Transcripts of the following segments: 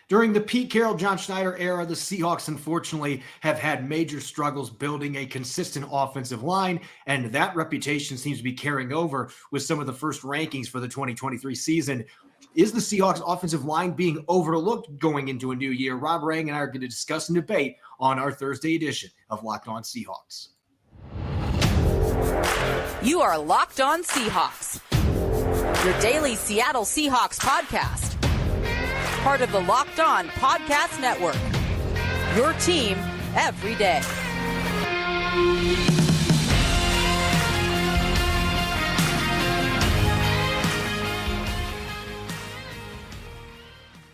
During the Pete Carroll, John Schneider era, the Seahawks unfortunately have had major struggles building a consistent offensive line, and that reputation seems to be carrying over with some of the first rankings for the 2023 season. Is the Seahawks offensive line being overlooked going into a new year? Rob Rang and I are going to discuss and debate on our Thursday edition of Locked On Seahawks. You are Locked On Seahawks, your daily Seattle Seahawks podcast. Part of the Locked On Podcast Network, your team every day.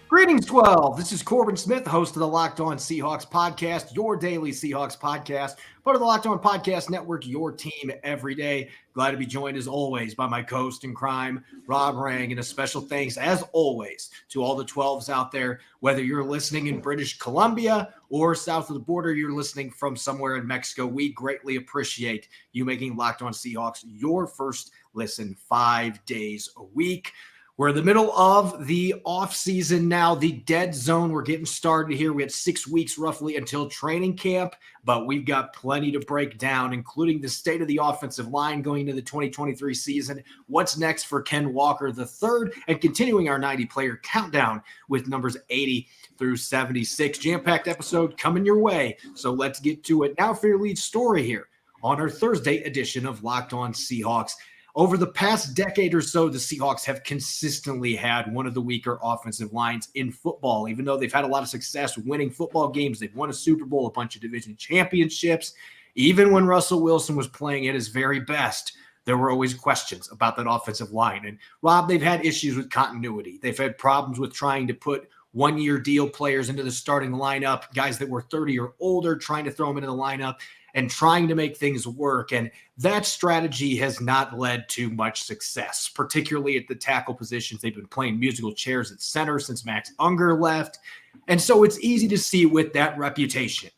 Greetings, 12. This is Corbin Smith, host of the Locked On Seahawks podcast, your daily Seahawks podcast, part of the Locked On Podcast Network, your team every day. Glad to be joined, as always, by my co-host in crime, Rob Rang, and a special thanks, as always, to all the 12s out there, whether you're listening in British Columbia or south of the border, you're listening from somewhere in Mexico. We greatly appreciate you making Locked On Seahawks your first listen 5 days a week. We're in the middle of the offseason now, the dead zone. We're getting started here. We had 6 weeks roughly until training camp, but we've got plenty to break down, including the state of the offensive line going into the 2023 season, what's next for Ken Walker III, and continuing our 90-player countdown with numbers 80 through 76. Jam-packed episode coming your way, so let's get to it. Now for your lead story here on our Thursday edition of Locked On Seahawks. Over the past decade or so, the Seahawks have consistently had one of the weaker offensive lines in football. Even though they've had a lot of success winning football games, they've won a Super Bowl, a bunch of division championships. Even when Russell Wilson was playing at his very best, there were always questions about that offensive line. And Rob, they've had issues with continuity. They've had problems with trying to put one-year deal players into the starting lineup, guys that were 30 or older, trying to throw them into the lineup and trying to make things work. And that strategy has not led to much success, particularly at the tackle positions. They've been playing musical chairs at center since Max Unger left. And so it's easy to see with that reputation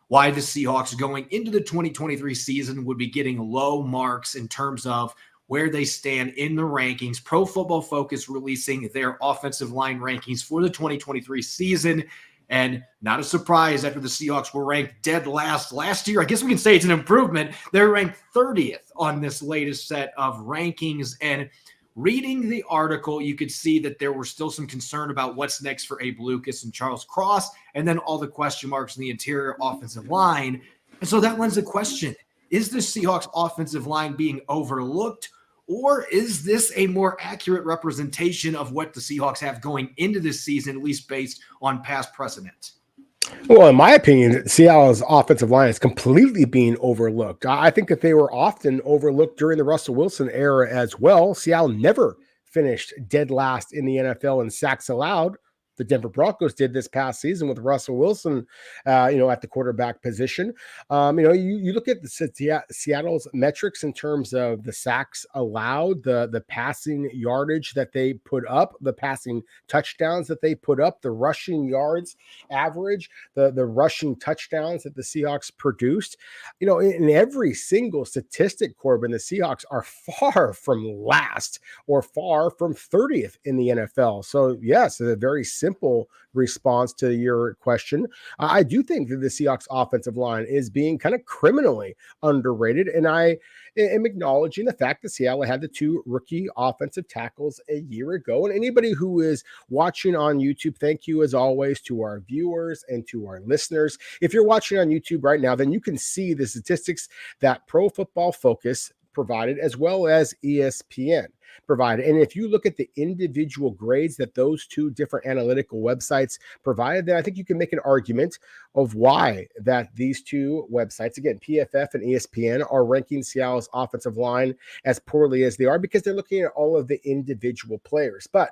why the Seahawks going into the 2023 season would be getting low marks in terms of where they stand in the rankings. Pro Football Focus releasing their offensive line rankings for the 2023 season. And not a surprise after the Seahawks were ranked dead last year. I guess we can say it's an improvement. They're ranked 30th on this latest set of rankings. And reading the article, you could see that there were still some concern about what's next for Abe Lucas and Charles Cross, and then all the question marks in the interior offensive line. And so that lends the question, is the Seahawks offensive line being overlooked? Or is this a more accurate representation of what the Seahawks have going into this season, at least based on past precedent? Well, in my opinion, Seattle's offensive line is completely being overlooked. I think that they were often overlooked during the Russell Wilson era as well. Seattle never finished dead last in the NFL in sacks allowed. The Denver Broncos did this past season with Russell Wilson, at the quarterback position. You look at the Seattle's metrics in terms of the sacks allowed, the passing yardage that they put up, the passing touchdowns that they put up, the rushing yards average, the rushing touchdowns that the Seahawks produced. In every single statistic, Corbin, the Seahawks are far from last or far from 30th in the NFL. So, yes, a very simple response to your question. I do think that the Seahawks offensive line is being kind of criminally underrated. And I am acknowledging the fact that Seattle had the 2 rookie offensive tackles a year ago. And anybody who is watching on YouTube, thank you as always to our viewers and to our listeners. If you're watching on YouTube right now, then you can see the statistics that Pro Football Focus provided, as well as ESPN provided. And if you look at the individual grades that those 2 different analytical websites provided, then I think you can make an argument of why that these 2 websites, again, PFF and ESPN, are ranking Seattle's offensive line as poorly as they are, because they're looking at all of the individual players. But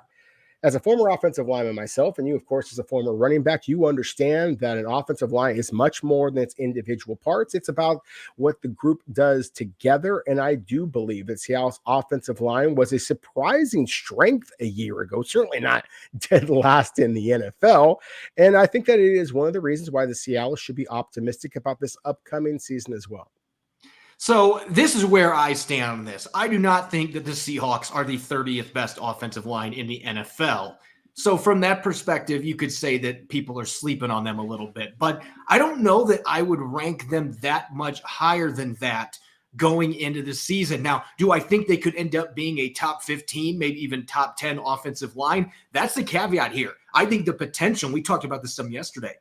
as a former offensive lineman myself, and you, of course, as a former running back, you understand that an offensive line is much more than its individual parts. It's about what the group does together. And I do believe that Seattle's offensive line was a surprising strength a year ago, certainly not dead last in the NFL. And I think that it is one of the reasons why the Seattle should be optimistic about this upcoming season as well. So this is where I stand on this. I do not think that the Seahawks are the 30th best offensive line in the NFL. So from that perspective, you could say that people are sleeping on them a little bit, but I don't know that I would rank them that much higher than that going into the season. Now, do I think they could end up being a top 15, maybe even top 10 offensive line? That's the caveat here. I think the potential, we talked about this some yesterday,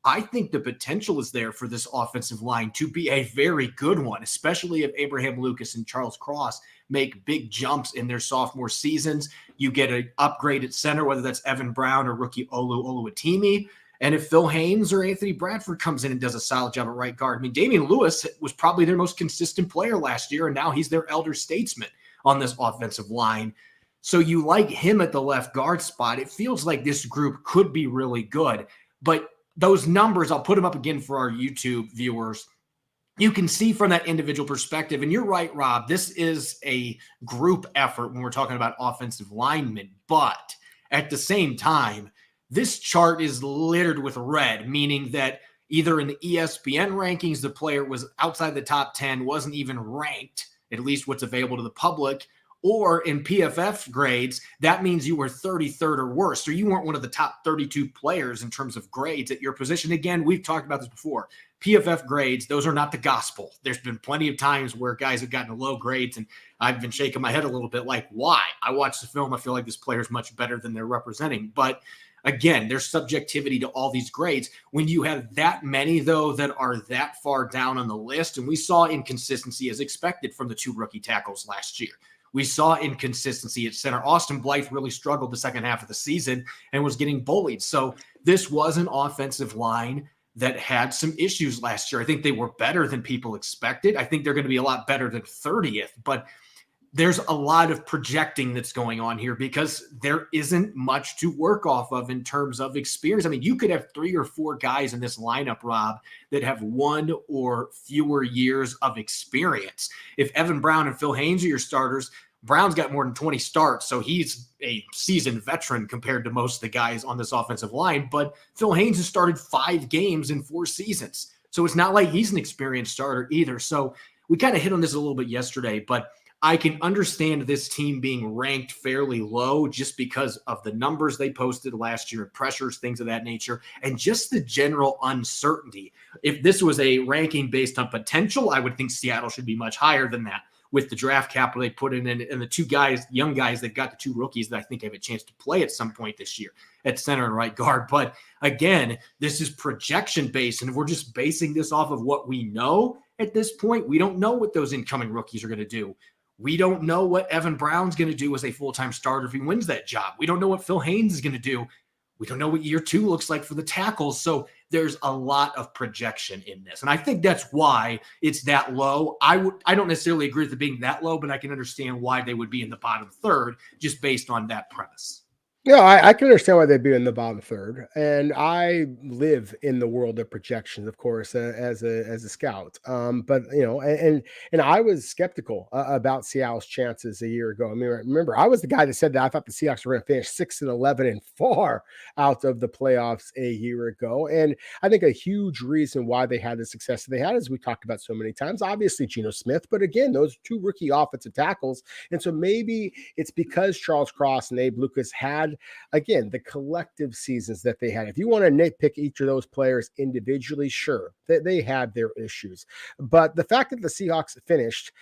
I think the potential is there for this offensive line to be a very good one, especially if Abraham Lucas and Charles Cross make big jumps in their sophomore seasons. You get an upgrade at center, whether that's Evan Brown or rookie Olu Oluwatimi. And if Phil Haynes or Anthony Bradford comes in and does a solid job at right guard, I mean, Damian Lewis was probably their most consistent player last year, and now he's their elder statesman on this offensive line. So you like him at the left guard spot. It feels like this group could be really good. But those numbers, I'll put them up again for our YouTube viewers. You can see from that individual perspective. And you're right, Rob, this is a group effort when we're talking about offensive linemen. But at the same time, this chart is littered with red, meaning that either in the ESPN rankings, the player was outside the top 10, wasn't even ranked, at least what's available to the public, or in PFF grades, that means you were 33rd or worse. So you weren't one of the top 32 players in terms of grades at your position. Again, we've talked about this before. PFF grades, those are not the gospel. There's been plenty of times where guys have gotten low grades, and I've been shaking my head a little bit like, why? I watched the film. I feel like this player is much better than they're representing. But again, there's subjectivity to all these grades. When you have that many, though, that are that far down on the list, and we saw inconsistency as expected from the two rookie tackles last year. We saw inconsistency at center. Austin Blythe really struggled the second half of the season and was getting bullied. So this was an offensive line that had some issues last year. I think they were better than people expected. I think they're going to be a lot better than 30th, but there's a lot of projecting that's going on here because there isn't much to work off of in terms of experience. I mean, you could have 3 or 4 guys in this lineup, Rob, that have 1 or fewer years of experience. If Evan Brown and Phil Haynes are your starters, Brown's got more than 20 starts, so he's a seasoned veteran compared to most of the guys on this offensive line. But Phil Haynes has started 5 games in 4 seasons, so it's not like he's an experienced starter either. So we kind of hit on this a little bit yesterday, but I can understand this team being ranked fairly low just because of the numbers they posted last year, pressures, things of that nature, and just the general uncertainty. If this was a ranking based on potential, I would think Seattle should be much higher than that with the draft capital they put in and the 2 guys, young guys, they've got the 2 rookies that I think have a chance to play at some point this year at center and right guard. But again, this is projection based. And if we're just basing this off of what we know at this point, we don't know what those incoming rookies are going to do. We don't know what Evan Brown's going to do as a full-time starter if he wins that job. We don't know what Phil Haynes is going to do. We don't know what year 2 looks like for the tackles. So there's a lot of projection in this. And I think that's why it's that low. I don't necessarily agree with it being that low, but I can understand why they would be in the bottom third just based on that premise. Yeah, I can understand why they'd be in the bottom third, and I live in the world of projections, of course, as a scout. But you know, and I was skeptical about Seattle's chances a year ago. I mean, remember, I was the guy that said that I thought the Seahawks were going to finish 6-11 and far out of the playoffs a year ago. And I think a huge reason why they had the success that they had, as we talked about so many times, obviously Geno Smith, but again, those 2 rookie offensive tackles, and so maybe it's because Charles Cross and Abe Lucas had, again, the collective seasons that they had. If you want to nitpick each of those players individually, sure, they had their issues. But the fact that the Seahawks finished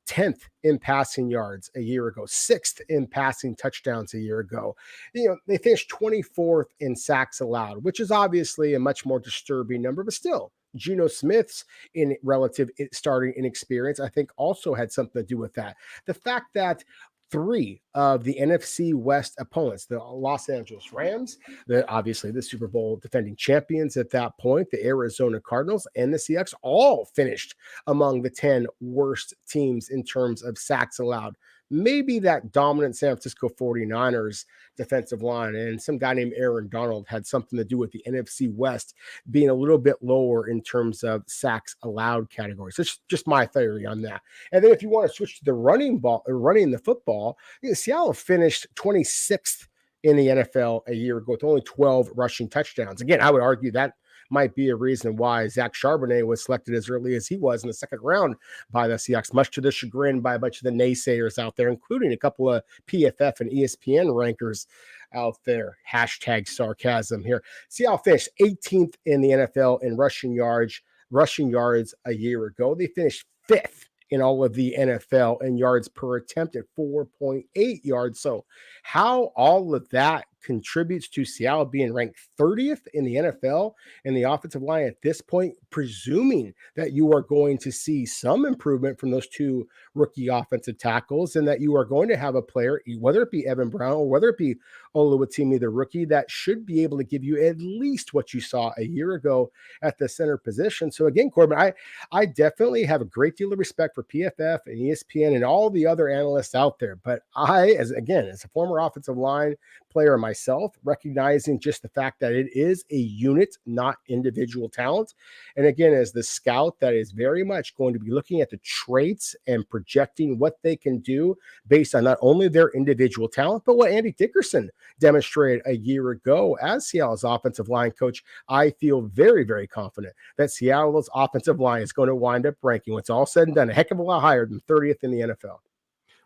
10th in passing yards a year ago, 6th in passing touchdowns a year ago, you know, they finished 24th in sacks allowed, which is obviously a much more disturbing number, but still, Geno Smith's in relative starting inexperience, I think, also had something to do with that. The fact that 3 of the NFC West opponents, the Los Angeles Rams, obviously the Super Bowl defending champions at that point, the Arizona Cardinals, and the Seahawks all finished among the 10 worst teams in terms of sacks allowed. Maybe that dominant San Francisco 49ers defensive line and some guy named Aaron Donald had something to do with the NFC West being a little bit lower in terms of sacks allowed categories. That's just my theory on that. And then if you want to switch to the running the football, Seattle finished 26th in the NFL a year ago with only 12 rushing touchdowns. Again, I would argue that might be a reason why Zach Charbonnet was selected as early as he was in the second round by the Seahawks, much to the chagrin by a bunch of the naysayers out there, including a couple of PFF and ESPN rankers. out there. Hashtag sarcasm here. Seattle finished 18th in the NFL in rushing yards a year ago. They finished 5th in all of the NFL in yards per attempt at 4.8 yards. So how all of that contributes to Seattle being ranked 30th in the NFL in the offensive line at this point, presuming that you are going to see some improvement from those two rookie offensive tackles and that you are going to have a player, whether it be Evan Brown or whether it be Oluwatimi, the rookie, that should be able to give you at least what you saw a year ago at the center position. So again, Corbin, I definitely have a great deal of respect for PFF and ESPN and all the other analysts out there. But as a former offensive line player myself, recognizing just the fact that it is a unit, not individual talent. And again, as the scout that is very much going to be looking at the traits and projecting what they can do based on not only their individual talent, but what Andy Dickerson demonstrated a year ago as Seattle's offensive line coach. I feel very, very confident that Seattle's offensive line is going to wind up ranking, when it's all said and done, a heck of a lot higher than 30th in the NFL.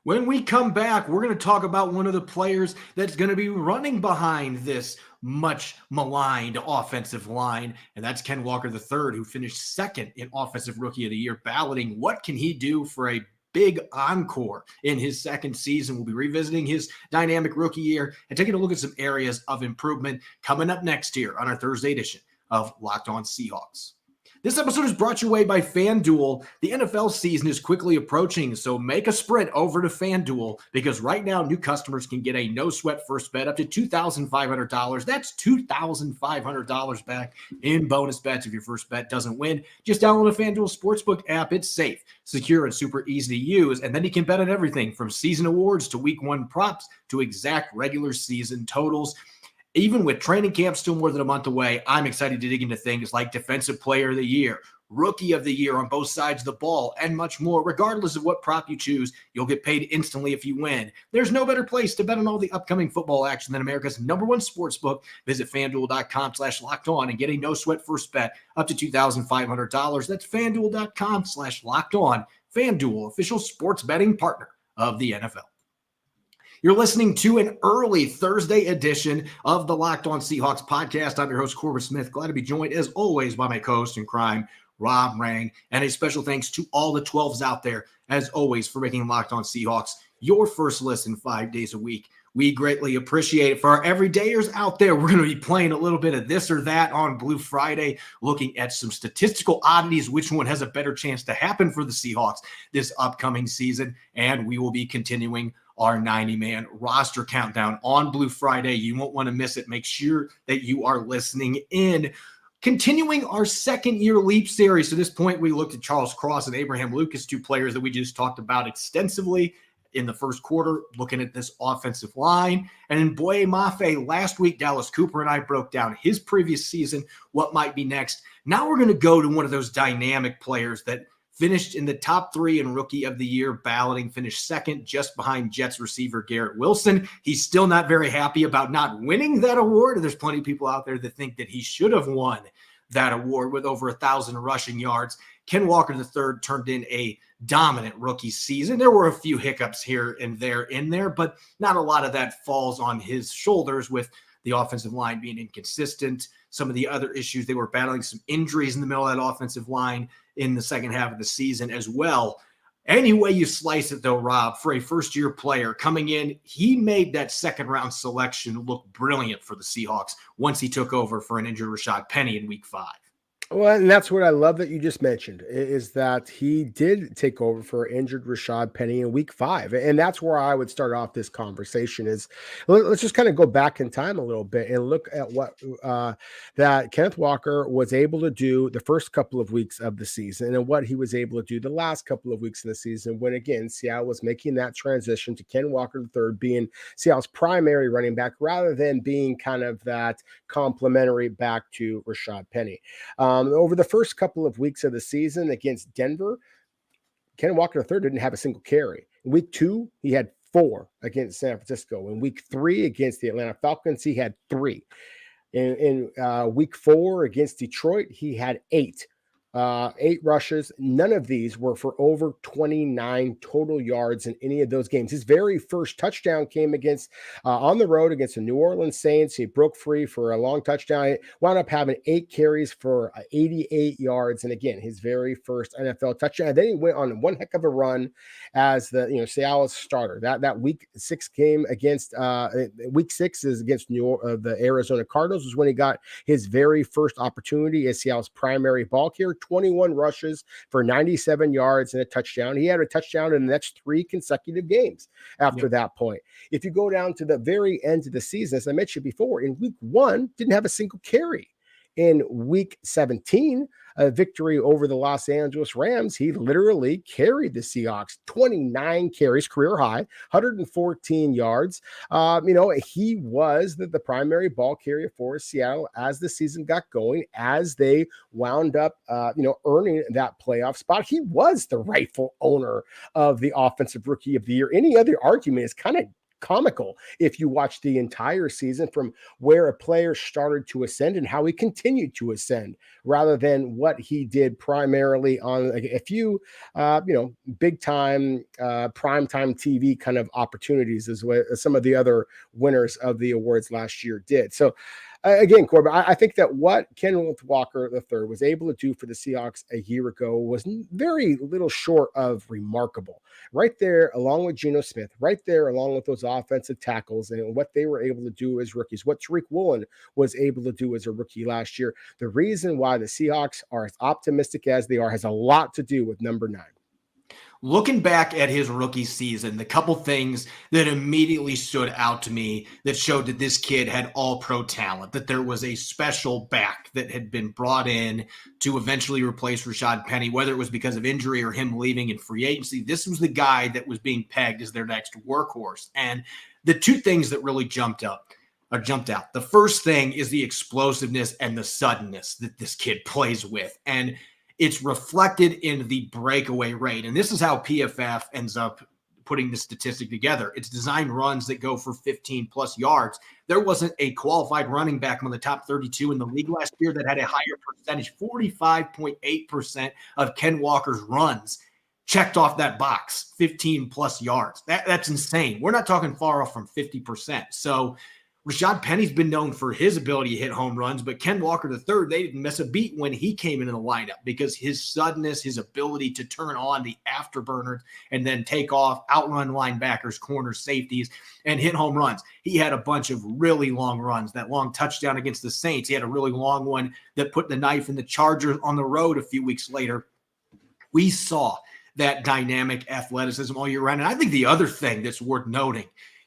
When we come back, we're going to talk about one of the players that's going to be running behind this much maligned offensive line, and that's Ken Walker III, who finished second in Offensive Rookie of the Year, balloting what can he do for a big encore in his second season. We'll be revisiting his dynamic rookie year and taking a look at some areas of improvement coming up next year on our Thursday edition of Locked On Seahawks. This episode is brought your way by FanDuel. The NFL season is quickly approaching, so make a sprint over to FanDuel, because right now new customers can get a no-sweat first bet up to $2,500. That's $2,500 back in bonus bets if your first bet doesn't win. Just download the FanDuel Sportsbook app. It's safe, secure, and super easy to use, and then you can bet on everything from season awards to week one props to exact regular season totals. Even with training camp still more than a month away, I'm excited to dig into things like Defensive Player of the Year, Rookie of the Year on both sides of the ball, and much more. Regardless of what prop you choose, you'll get paid instantly if you win. There's no better place to bet on all the upcoming football action than America's #1 sportsbook. Visit FanDuel.com/lockedon and get a no-sweat first bet up to $2,500. That's FanDuel.com/lockedon. FanDuel, official sports betting partner of the NFL. You're listening to an early Thursday edition of the Locked On Seahawks podcast. I'm your host, Corbin Smith. Glad to be joined, as always, by my co-host in crime, Rob Rang. And a special thanks to all the 12s out there, as always, for making Locked On Seahawks your first listen 5 days a week. We greatly appreciate it. For our everydayers out there, we're going to be playing a little bit of this or that on Blue Friday, looking at some statistical oddities, which one has a better chance to happen for the Seahawks this upcoming season. And we will be continuing our 90-man roster countdown on Blue Friday. You won't want to miss it. Make sure that you are listening in. Continuing our second-year leap series. To this point, we looked at Charles Cross and Abraham Lucas, two players that we just talked about extensively in the first quarter, looking at this offensive line. And in Boye Mafe last week, Dallas Cooper and I broke down his previous season, what might be next. Now we're going to go to one of those dynamic players that finished in the top 3 in Rookie of the Year balloting, finished second just behind Jets receiver Garrett Wilson. He's still not very happy about not winning that award. There's plenty of people out there that think that he should have won that award with over 1,000 rushing yards. Ken Walker III turned in a dominant rookie season. There were a few hiccups here and there in there, but not a lot of that falls on his shoulders, with the offensive line being inconsistent. Some of the other issues, they were battling some injuries in the middle of that offensive line in the second half of the season as well. Any way you slice it, though, Rob, for a first-year player coming in, he made that second-round selection look brilliant for the Seahawks once he took over for an injured Rashad Penny in Week 5. Well, and that's what I love that you just mentioned, is that he did take over for injured Rashad Penny in Week 5. And that's where I would start off this conversation is, let's just kind of go back in time a little bit and look at what that Kenneth Walker was able to do the first couple of weeks of the season and what he was able to do the last couple of weeks in the season when, again, Seattle was making that transition to Ken Walker III being Seattle's primary running back rather than being kind of that complementary back to Rashad Penny. Over the first couple of weeks of the season against Denver, Ken Walker III didn't have a single carry. In Week 2, he had 4 against San Francisco. In Week 3 against the Atlanta Falcons, he had 3. In Week 4 against Detroit, he had 8. 8 rushes. None of these were for over 29 total yards in any of those games. His very first touchdown came against on the road against the New Orleans Saints. He broke free for a long touchdown. He wound up having 8 carries for 88 yards. And again, his very first NFL touchdown. And then he went on one heck of a run as the Seattle starter. That week 6 game against week 6 is against the Arizona Cardinals was when he got his very first opportunity as Seattle's primary ball carrier. 21 rushes for 97 yards and a touchdown. He had a touchdown in the next 3 consecutive games after that point. If you go down to the very end of the season, as I mentioned before, in week 1, didn't have a single carry. In week 17, a victory over the Los Angeles Rams, he literally carried the Seahawks 29 carries, career high, 114 yards. He was the primary ball carrier for Seattle as the season got going, as they wound up, earning that playoff spot. He was the rightful owner of the Offensive Rookie of the Year. Any other argument is kind of comical if you watch the entire season from where a player started to ascend and how he continued to ascend rather than what he did primarily on a few big time prime time TV kind of opportunities as what some of the other winners of the awards last year did. So again, Corbin, I think that what Kenneth Walker III was able to do for the Seahawks a year ago was very little short of remarkable. Right there, along with Geno Smith, right there, along with those offensive tackles and what they were able to do as rookies, what Tariq Woolen was able to do as a rookie last year. The reason why the Seahawks are as optimistic as they are has a lot to do with number 9. Looking back at his rookie season, the couple things that immediately stood out to me that showed that this kid had all-pro talent, that there was a special back that had been brought in to eventually replace Rashad Penny, whether it was because of injury or him leaving in free agency. This was the guy that was being pegged as their next workhorse. And the 2 things that really jumped out. The first thing is the explosiveness and the suddenness that this kid plays with. And it's reflected in the breakaway rate. And this is how PFF ends up putting the statistic together. It's designed runs that go for 15 plus yards. There wasn't a qualified running back among the top 32 in the league last year that had a higher percentage. 45.8% of Ken Walker's runs checked off that box, 15 plus yards. That's insane. We're not talking far off from 50%. So Rashad Penny's been known for his ability to hit home runs, but Ken Walker III, they didn't miss a beat when he came into the lineup because his suddenness, his ability to turn on the afterburners and then take off, outrun linebackers, corners, safeties, and hit home runs. He had a bunch of really long runs. That long touchdown against the Saints, he had a really long one that put the knife in the Chargers on the road a few weeks later. We saw that dynamic athleticism all year round. And I think the other thing that's worth noting,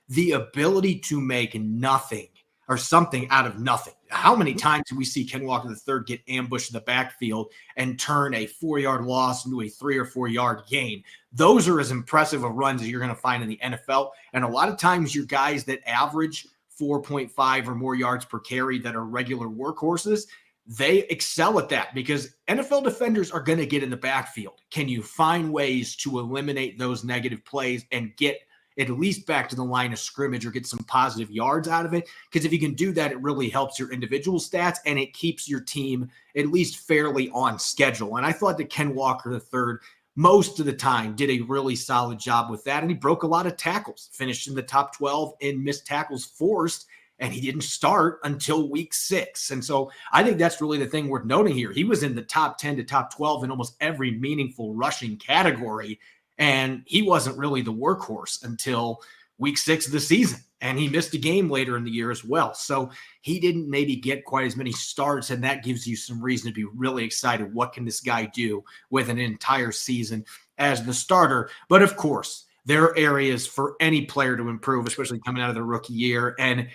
the ability to make nothing or something out of nothing. How many times do we see Ken Walker III get ambushed in the backfield and turn a 4-yard loss into a 3 or 4 yard gain? Those are as impressive of runs as you're going to find in the NFL. And a lot of times your guys that average 4.5 or more yards per carry that are regular workhorses, they excel at that because NFL defenders are going to get in the backfield. Can you find ways to eliminate those negative plays and get at least back to the line of scrimmage or get some positive yards out of it? Because if you can do that, it really helps your individual stats and it keeps your team at least fairly on schedule. And I thought that Ken Walker III most of the time did a really solid job with that. And he broke a lot of tackles, finished in the top 12 in missed tackles forced, and he didn't start until week 6. And so I think that's really the thing worth noting here. He was in the top 10 to top 12 in almost every meaningful rushing category. And he wasn't really the workhorse until week 6 of the season. And he missed a game later in the year as well. So he didn't maybe get quite as many starts. And that gives you some reason to be really excited. What can this guy do with an entire season as the starter? But of course, there are areas for any player to improve, especially coming out of the rookie year. And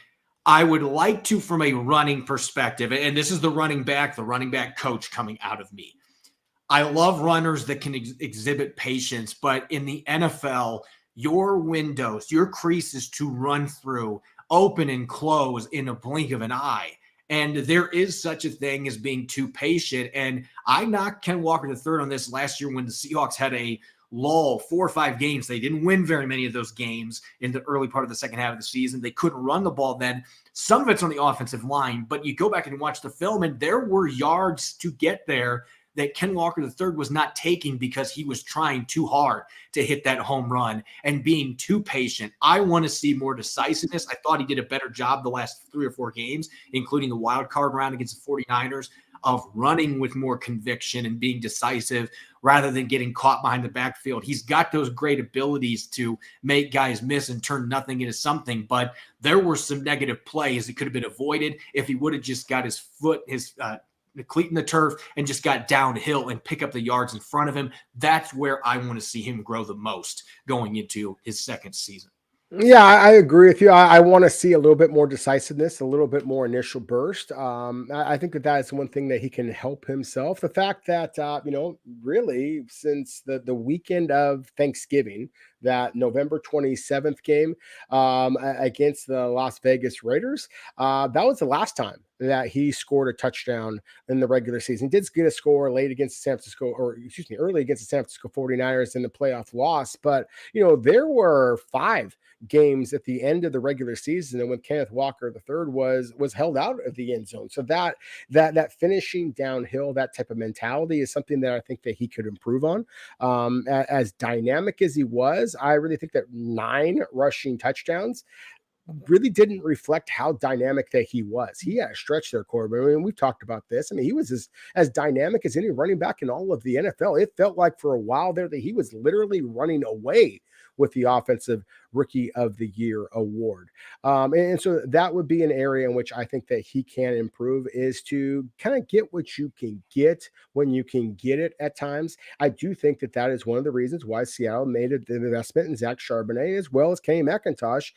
I would like to, from a running perspective, and this is the running back coach coming out of me. I love runners that can exhibit patience, but in the NFL, your windows, your creases to run through open and close in a blink of an eye. And there is such a thing as being too patient. And I knocked Ken Walker III on this last year when the Seahawks had a lull, 4 or 5 games. They didn't win very many of those games in the early part of the second half of the season. They couldn't run the ball then. Some of it's on the offensive line, but you go back and watch the film, and there were yards to get there that Ken Walker III was not taking because he was trying too hard to hit that home run and being too patient. I want to see more decisiveness. I thought he did a better job the last 3 or 4 games, including the wild card round against the 49ers, of running with more conviction and being decisive rather than getting caught behind the backfield. He's got those great abilities to make guys miss and turn nothing into something, but there were some negative plays that could have been avoided if he would have just got his foot, the cleat in the turf and just got downhill and pick up the yards in front of him. That's where I want to see him grow the most going into his second season. Yeah, I agree with you. I want to see a little bit more decisiveness, a little bit more initial burst. I think that is one thing that he can help himself. The fact that, really since the weekend of Thanksgiving, that November 27th game against the Las Vegas Raiders, that was the last time that he scored a touchdown in the regular season. He did get a score late against the early against the San Francisco 49ers in the playoff loss. But, there were 5 games at the end of the regular season and when Kenneth Walker III was held out of the end zone. So that finishing downhill, that type of mentality is something that I think that he could improve on. As dynamic as he was, I really think that 9 rushing touchdowns really didn't reflect how dynamic that he was. He had a stretch there, Corbin. I mean, we've talked about this. I mean, he was as dynamic as any running back in all of the NFL. It felt like for a while there that he was literally running away with the Offensive Rookie of the Year award. And so that would be an area in which I think that he can improve, is to kind of get what you can get when you can get it at times. I do think that is one of the reasons why Seattle made an investment in Zach Charbonnet as well as Kenny McIntosh,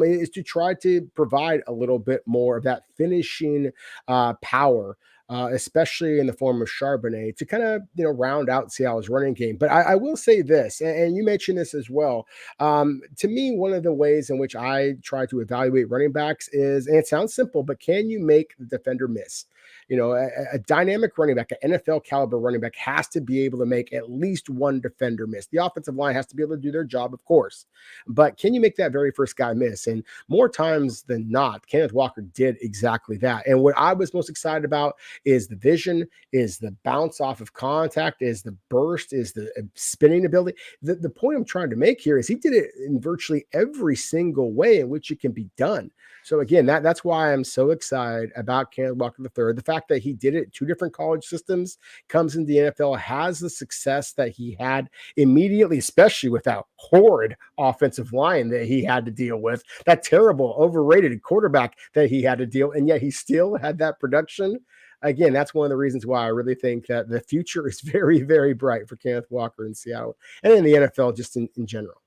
is to try to provide a little bit more of that finishing power, especially in the form of Charbonnet, to kind of, round out Seattle's running game. But I will say this, and you mentioned this as well. To me, one of the ways in which I try to evaluate running backs is, and it sounds simple, but can you make the defender miss? A dynamic running back, an NFL caliber running back, has to be able to make at least one defender miss. The offensive line has to be able to do their job, of course, but can you make that very first guy miss? And more times than not, Kenneth Walker did exactly that. And what I was most excited about is the vision, is the bounce off of contact, is the burst, is the spinning ability. The point I'm trying to make here is he did it in virtually every single way in which it can be done. So again, that's why I'm so excited about Kenneth Walker III. The fact that he did it 2 different college systems, comes into the NFL, has the success that he had immediately, especially with that horrid offensive line that he had to deal with, that terrible, overrated quarterback that he had to deal, and yet he still had that production. Again, that's one of the reasons why I really think that the future is very, very bright for Kenneth Walker in Seattle and in the NFL just in general.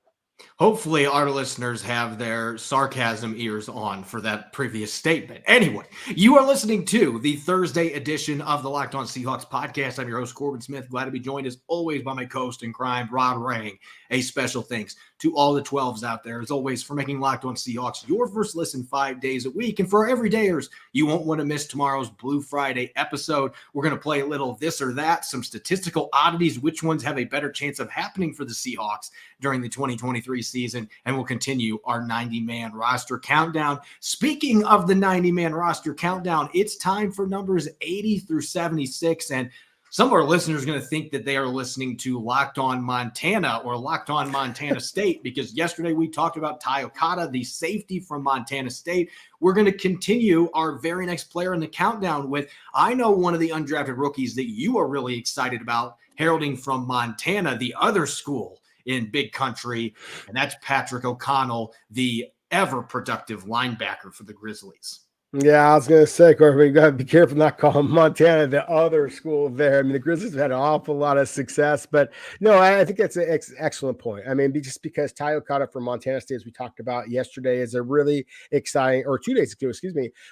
Hopefully our listeners have their sarcasm ears on for that previous statement. Anyway, you are listening to the Thursday edition of the Locked On Seahawks podcast. I'm your host, Corbin Smith. Glad to be joined as always by my co-host in crime, Rob Rang. A special thanks to all the 12s out there, as always, for making Locked On Seahawks your first listen 5 days a week. And for our everydayers, you won't want to miss tomorrow's Blue Friday episode. We're going to play a little this or that, some statistical oddities, which ones have a better chance of happening for the Seahawks during the 2023 season, and we'll continue our 90-man roster countdown. Speaking of the 90-man roster countdown, it's time for numbers 80 through 76, and some of our listeners are going to think that they are listening to Locked On Montana or Locked On Montana State, because yesterday we talked about Ty Okada, the safety from Montana State. We're going to continue our very next player in the countdown with, I know, one of the undrafted rookies that you are really excited about, heralding from Montana, the other school in Big Country, and that's Patrick O'Connell, the ever-productive linebacker for the Grizzlies. Yeah, I was going to say, Corbin, you got to be careful not calling Montana the other school there. I mean, the Grizzlies have had an awful lot of success, but no, I think that's an excellent point. I mean, just because Ty Okada from Montana State, as we talked about yesterday, is a really exciting, or 2 days ago,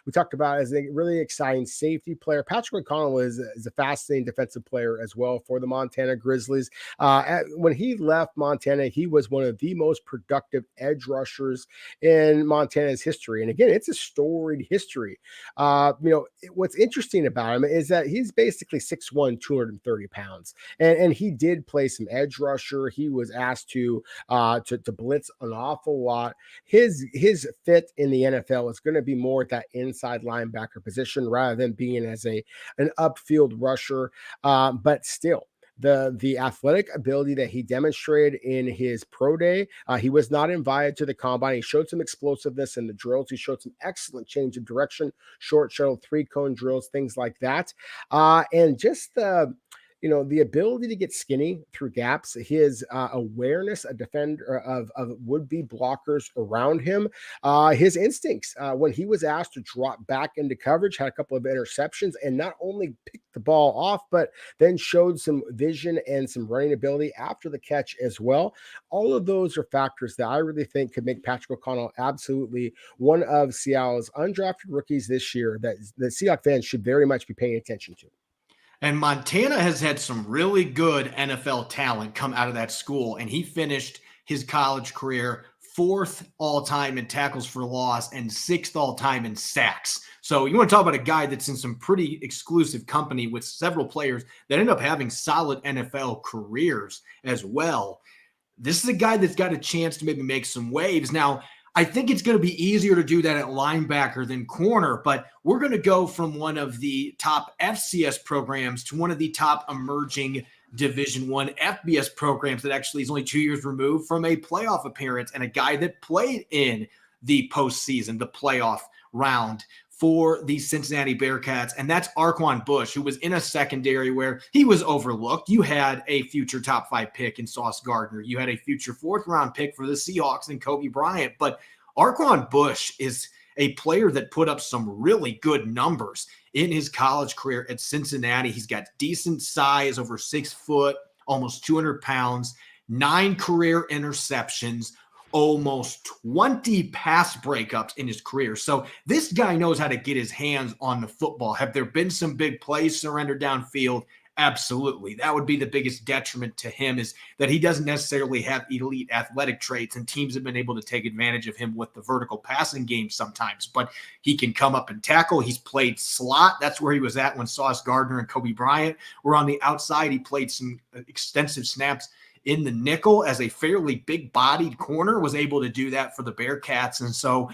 we talked about as a really exciting safety player. Patrick O'Connell is a fascinating defensive player as well for the Montana Grizzlies. When he left Montana, he was one of the most productive edge rushers in Montana's history. And again, it's a storied history history. What's interesting about him is that he's basically 6'1", 230 pounds, and he did play some edge rusher. He was asked to blitz an awful lot. His fit in the NFL is going to be more at that inside linebacker position rather than being as an upfield rusher. But still, the athletic ability that he demonstrated in his pro day, he was not invited to the combine. He showed some explosiveness in the drills. He showed some excellent change of direction, short shuttle, 3-cone drills, things like that. And just the ability to get skinny through gaps, his awareness, a defender of would-be blockers around him, his instincts when he was asked to drop back into coverage, had a couple of interceptions, and not only picked the ball off, but then showed some vision and some running ability after the catch as well. All of those are factors that I really think could make Patrick O'Connell absolutely one of Seattle's undrafted rookies this year that the Seahawks fans should very much be paying attention to. And Montana has had some really good NFL talent come out of that school, and he finished his college career 4th all-time in tackles for loss and 6th all-time in sacks. So you want to talk about a guy that's in some pretty exclusive company with several players that end up having solid NFL careers as well. This is a guy that's got a chance to maybe make some waves. Now, I think it's going to be easier to do that at linebacker than corner, but we're going to go from one of the top FCS programs to one of the top emerging Division I FBS programs that actually is only 2 years removed from a playoff appearance, and a guy that played in the postseason, the playoff round for the Cincinnati Bearcats, and that's Arquon Bush, who was in a secondary where he was overlooked. You had a future top 5 pick in Sauce Gardner. You had a future 4th-round pick for the Seahawks in Kobe Bryant. But Arquon Bush is a player that put up some really good numbers in his college career at Cincinnati. He's got decent size, over 6 foot, almost 200 pounds, 9 career interceptions, almost 20 pass breakups in his career. So this guy knows how to get his hands on the football. Have there been some big plays surrendered downfield? Absolutely. That would be the biggest detriment to him, is that he doesn't necessarily have elite athletic traits, and teams have been able to take advantage of him with the vertical passing game sometimes. But he can come up and tackle. He's played slot. That's where he was at when Sauce Gardner and Kobe Bryant were on the outside. He played some extensive snaps in the nickel as a fairly big-bodied corner, was able to do that for the Bearcats. And so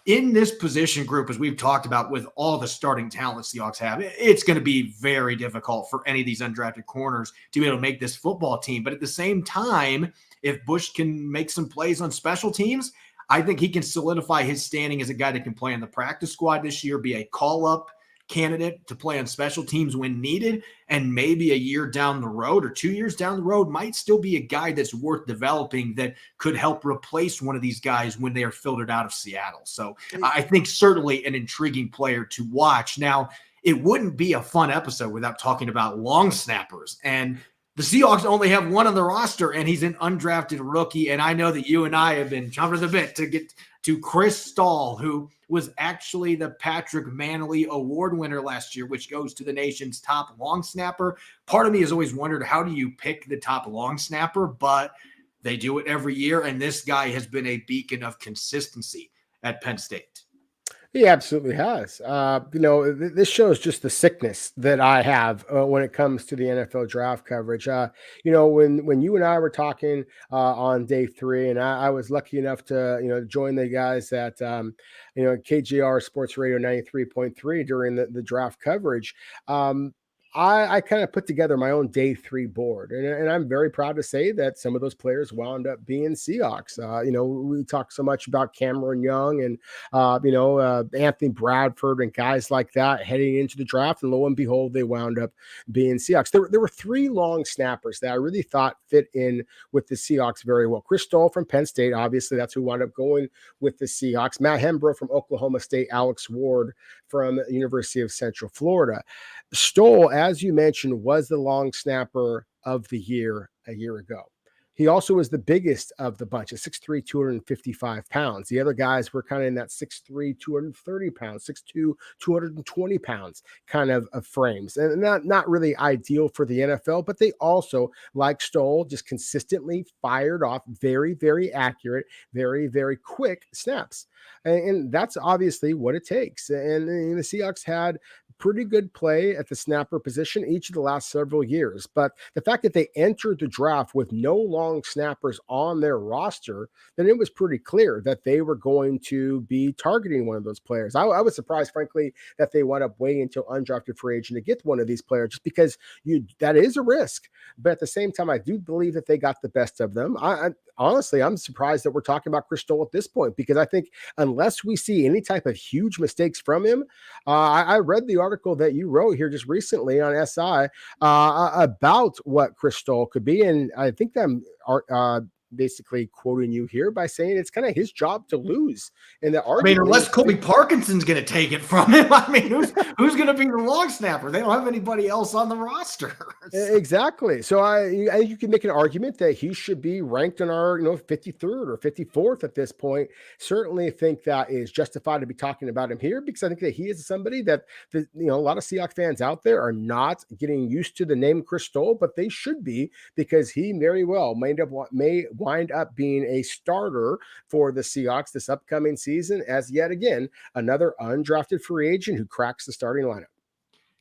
in this position group, as we've talked about, with all the starting talent Seahawks have, it's going to be very difficult for any of these undrafted corners to be able to make this football team. But at the same time, if Bush can make some plays on special teams, I think he can solidify his standing as a guy that can play on the practice squad this year, be a call-up candidate to play on special teams when needed, and maybe a year down the road or 2 years down the road might still be a guy that's worth developing that could help replace one of these guys when they are filtered out of Seattle. So I think certainly an intriguing player to watch. Now, it wouldn't be a fun episode without talking about long snappers, and the Seahawks only have one on the roster, and he's an undrafted rookie. And I know that you and I have been chomping at the bit to get to Chris Stahl, who was actually the Patrick Manley Award winner last year, which goes to the nation's top long snapper. Part of me has always wondered, how do you pick the top long snapper? But they do it every year, and this guy has been a beacon of consistency at Penn State. He absolutely has. This shows just the sickness that I have when it comes to the NFL draft coverage. When you and I were talking on day 3, and I was lucky enough to, join the guys at, KJR Sports Radio 93.3 during the draft coverage. I kind of put together my own day 3 board, and I'm very proud to say that some of those players wound up being Seahawks. We talk so much about Cameron Young and, Anthony Bradford and guys like that heading into the draft, and lo and behold, they wound up being Seahawks. There were 3 long snappers that I really thought fit in with the Seahawks very well. Chris Stahl from Penn State, obviously that's who wound up going with the Seahawks. Matt Hembrough from Oklahoma State, Alex Ward from the University of Central Florida. Stoll, as you mentioned, was the long snapper of the year a year ago. He also was the biggest of the bunch at 6'3", 255 pounds. The other guys were kind of in that 6'3", 230 pounds, 6'2", 220 pounds kind of frames. And not really ideal for the NFL, but they also, like Stoll, just consistently fired off very, very accurate, very, very quick snaps. And that's obviously what it takes. And the Seahawks had pretty good play at the snapper position each of the last several years. But the fact that they entered the draft with no long snappers on their roster, then it was pretty clear that they were going to be targeting one of those players. I was surprised, frankly, that they wound up waiting until undrafted free agent to get one of these players, just because that is a risk. But at the same time, I do believe that they got the best of them. Honestly, I'm surprised that we're talking about Chris Stoll at this point, because I think unless we see any type of huge mistakes from him, I read the article that you wrote here just recently on SI about what Chris Stoll could be. And I think I'm basically quoting you here by saying it's kind of his job to lose. And that unless Colby Parkinson's going to take it from him. Who's going to be the long snapper? They don't have anybody else on the roster. Exactly. So you can make an argument that he should be ranked in our 53rd or 54th at this point. Certainly think that is justified to be talking about him here, because I think that he is somebody that a lot of Seahawks fans out there are not getting used to the name Chris Stoll, but they should be, because he very well may wind up being a starter for the Seahawks this upcoming season, as yet again another undrafted free agent who cracks the starting lineup.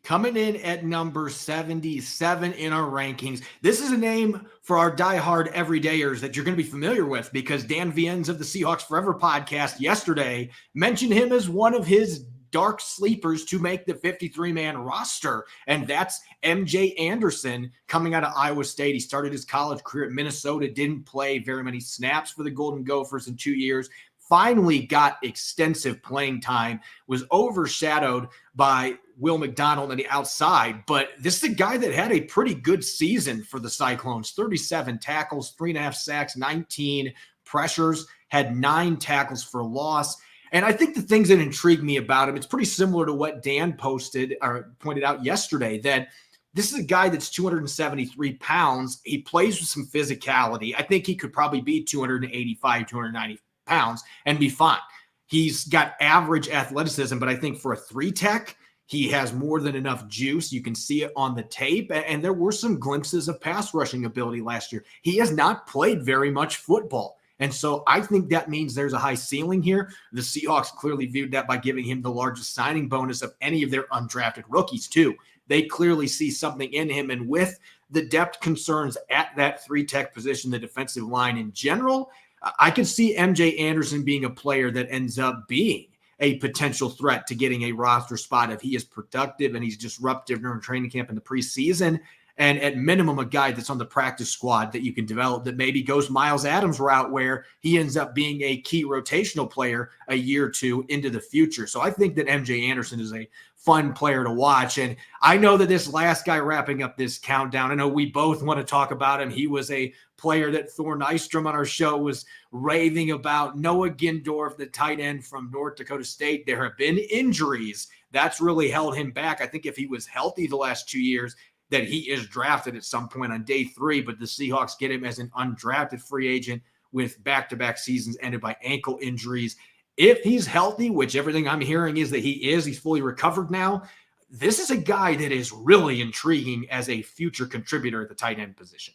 Coming in at number 77 in our rankings. This is a name for our diehard everydayers that you're going to be familiar with, because Dan Viennes of the Seahawks Forever podcast yesterday mentioned him as one of his dark sleepers to make the 53-man roster, and that's MJ Anderson, coming out of Iowa State. He started his college career at Minnesota, didn't play very many snaps for the Golden Gophers in 2 years, finally got extensive playing time, was overshadowed by Will McDonald on the outside. But this is a guy that had a pretty good season for the Cyclones: 37 tackles, 3.5 sacks, 19 pressures, had 9 tackles for loss. And I think the things that intrigue me about him, it's pretty similar to what Dan pointed out yesterday, that this is a guy that's 273 pounds. He plays with some physicality. I think he could probably be 285, 290 pounds and be fine. He's got average athleticism, but I think for a 3-tech, he has more than enough juice. You can see it on the tape, and there were some glimpses of pass rushing ability last year. He has not played very much football. And so I think that means there's a high ceiling here. The Seahawks clearly viewed that by giving him the largest signing bonus of any of their undrafted rookies, too. They clearly see something in him. And with the depth concerns at that 3-tech position, the defensive line in general, I could see MJ Anderson being a player that ends up being a potential threat to getting a roster spot if he is productive and he's disruptive during training camp in the preseason. And at minimum, a guy that's on the practice squad that you can develop, that maybe goes Miles Adams' route, where he ends up being a key rotational player a year or two into the future. So I think that MJ Anderson is a fun player to watch. And I know that this last guy wrapping up this countdown, I know we both want to talk about him. He was a player that Thor Nystrom on our show was raving about. Noah Gindorf, the tight end from North Dakota State. There have been injuries. That's really held him back. I think if he was healthy the last 2 years, that he is drafted at some point on day 3, but the Seahawks get him as an undrafted free agent with back-to-back seasons ended by ankle injuries. If he's healthy, which everything I'm hearing is that he's fully recovered now, this is a guy that is really intriguing as a future contributor at the tight end position.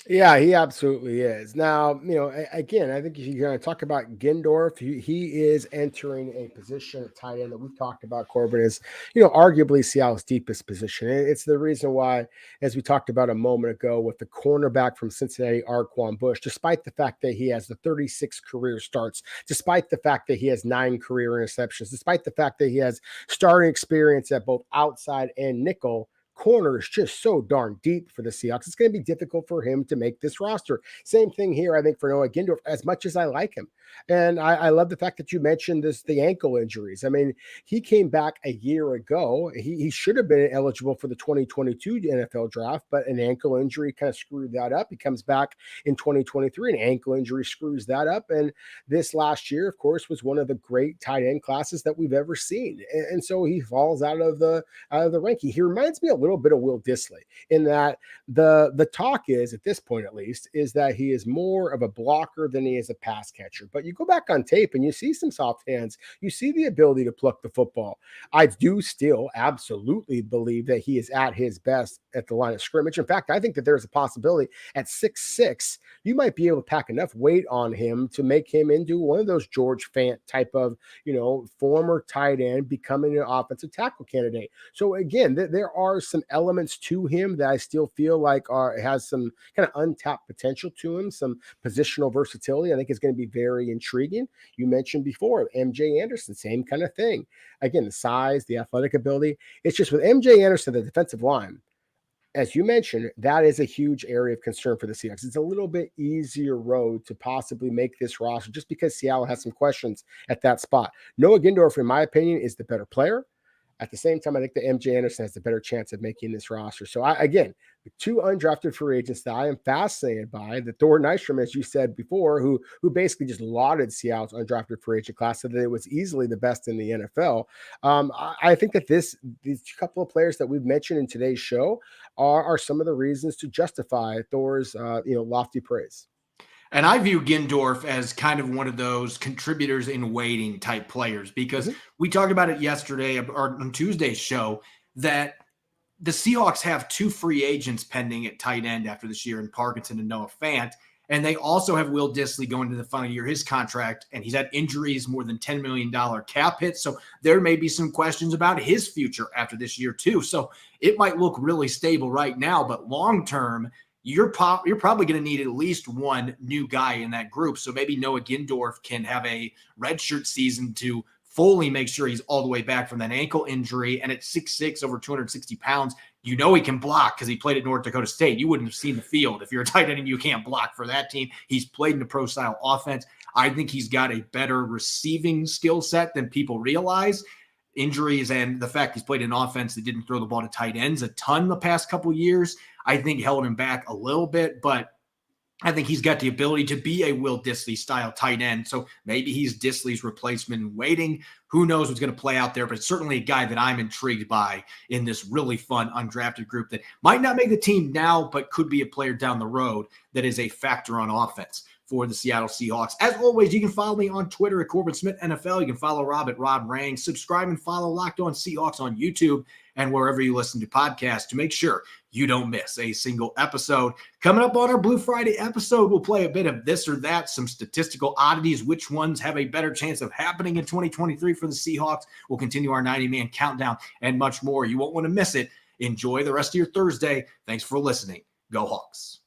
Yeah, he absolutely is. Now, again, I think if you're going to talk about Gindorf, he is entering a position at tight end that we've talked about, Corbin, is, arguably Seattle's deepest position. It's the reason why, as we talked about a moment ago with the cornerback from Cincinnati, Arquan Bush, despite the fact that he has the 36 career starts, despite the fact that he has 9 career interceptions, despite the fact that he has starting experience at both outside and nickel, corner is just so darn deep for the Seahawks. It's going to be difficult for him to make this roster. Same thing here, I think, for Noah Gindorf, as much as I like him. And I love the fact that you mentioned the ankle injuries. I mean, he came back a year ago. He should have been eligible for the 2022 NFL draft, but an ankle injury kind of screwed that up. He comes back in 2023, an ankle injury screws that up. And this last year, of course, was one of the great tight end classes that we've ever seen. And so he falls out of the ranking. He reminds me a little bit of Will Dissly, in that the talk is, at this point at least, is that he is more of a blocker than he is a pass catcher. But you go back on tape and you see some soft hands. You see the ability to pluck the football. I do still absolutely believe that he is at his best at the line of scrimmage. In fact, I think that there's a possibility at 6'6", you might be able to pack enough weight on him to make him into one of those George Fant type of, former tight end becoming an offensive tackle candidate. So again, there are some elements to him that I still feel like has some kind of untapped potential to him, some positional versatility. I think is going to be very intriguing. You mentioned before MJ Anderson, same kind of thing. Again, the size, the athletic ability. It's just with MJ Anderson, the defensive line, as you mentioned, that is a huge area of concern for the Seahawks. It's a little bit easier road to possibly make this roster just because Seattle has some questions at that spot. Noah Gindorf, in my opinion, is the better player. At the same time, I think that MJ Anderson has the better chance of making this roster. So, again, the two undrafted free agents that I am fascinated by, the Thor Nystrom, as you said before, who basically just lauded Seattle's undrafted free agent class, said that it was easily the best in the NFL. I think that these couple of players that we've mentioned in today's show are some of the reasons to justify Thor's lofty praise. And I view Gindorf as kind of one of those contributors in waiting type players, because we talked about it yesterday or on Tuesday's show that the Seahawks have two free agents pending at tight end after this year in Parkinson and Noah Fant. And they also have Will Dissly going to the final year of his contract, and he's had injuries, more than $10 million cap hit. So there may be some questions about his future after this year too. So it might look really stable right now, but long-term, you're probably going to need at least one new guy in that group. So maybe Noah Gindorf can have a redshirt season to fully make sure he's all the way back from that ankle injury. And at 6'6", over 260 pounds, he can block because he played at North Dakota State. You wouldn't have seen the field if you're a tight end and you can't block for that team. He's played in a pro-style offense. I think he's got a better receiving skill set than people realize. Injuries and the fact he's played an offense that didn't throw the ball to tight ends a ton the past couple of years, I think held him back a little bit, but I think he's got the ability to be a Will Dissly style tight end. So maybe he's Dissly's replacement in waiting. Who knows what's going to play out there, but it's certainly a guy that I'm intrigued by in this really fun undrafted group that might not make the team now, but could be a player down the road that is a factor on offense for the Seattle Seahawks. As always, you can follow me on Twitter at Corbin Smith NFL. You can follow Rob at Rob Rang. Subscribe and follow Locked On Seahawks on YouTube and wherever you listen to podcasts to make sure you don't miss a single episode. Coming up on our Blue Friday episode, we'll play a bit of this or that, some statistical oddities, which ones have a better chance of happening in 2023 for the Seahawks. We'll continue our 90-man countdown and much more. You won't want to miss it. Enjoy the rest of your Thursday. Thanks for listening. Go Hawks.